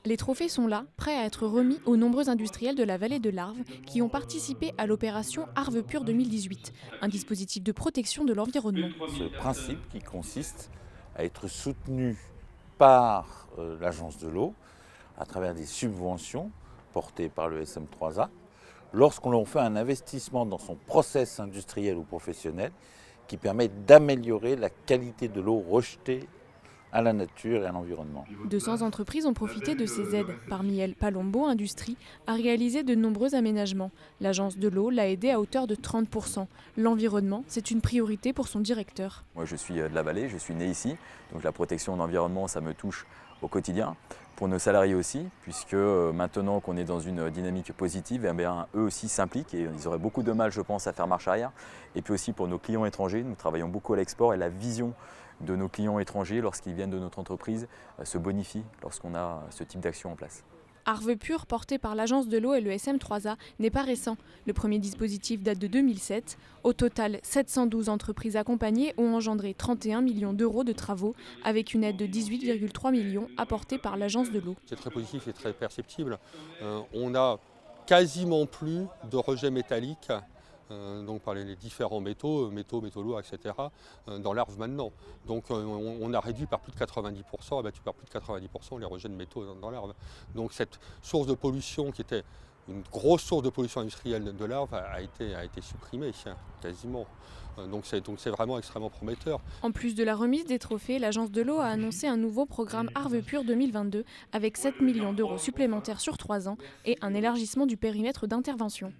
Les trophées sont là, prêts à être remis aux nombreux industriels de la vallée de l'Arve qui ont participé à l'opération Arve Pure 2018, un dispositif de protection de l'environnement. Ce principe qui consiste à être soutenu par l'agence de l'eau à travers des subventions portées par le SM3A lorsqu'on fait un investissement dans son process industriel ou professionnel qui permet d'améliorer la qualité de l'eau rejetée à la nature et à l'environnement. 200 entreprises ont profité de ces aides. Parmi elles, Palombo Industrie a réalisé de nombreux aménagements. L'agence de l'eau l'a aidé à hauteur de 30%. L'environnement, c'est une priorité pour son directeur. Moi, je suis de la vallée, je suis né ici, donc la protection de l'environnement, ça me touche au quotidien. Pour nos salariés aussi, puisque maintenant qu'on est dans une dynamique positive, eh bien, eux aussi s'impliquent et ils auraient beaucoup de mal, je pense, à faire marche arrière. Et puis aussi pour nos clients étrangers, nous travaillons beaucoup à l'export et la vision de nos clients étrangers lorsqu'ils viennent de notre entreprise se bonifie lorsqu'on a ce type d'action en place. Arve Pure, porté par l'agence de l'eau et le SM3A, n'est pas récent. Le premier dispositif date de 2007. Au total, 712 entreprises accompagnées ont engendré 31 millions d'euros de travaux, avec une aide de 18,3 millions apportée par l'agence de l'eau. C'est très positif et très perceptible. On a quasiment plus de rejets métalliques, donc par les différents métaux lourds, etc., dans l'Arve maintenant. Donc on a réduit par plus de 90%, abattu par plus de 90% les rejets de métaux dans l'Arve. Donc cette source de pollution qui était une grosse source de pollution industrielle de l'Arve a été supprimée, quasiment. Donc c'est vraiment extrêmement prometteur. En plus de la remise des trophées, l'agence de l'eau a annoncé un nouveau programme Arve Pure 2022 avec 7 millions d'euros supplémentaires sur 3 ans et un élargissement du périmètre d'intervention.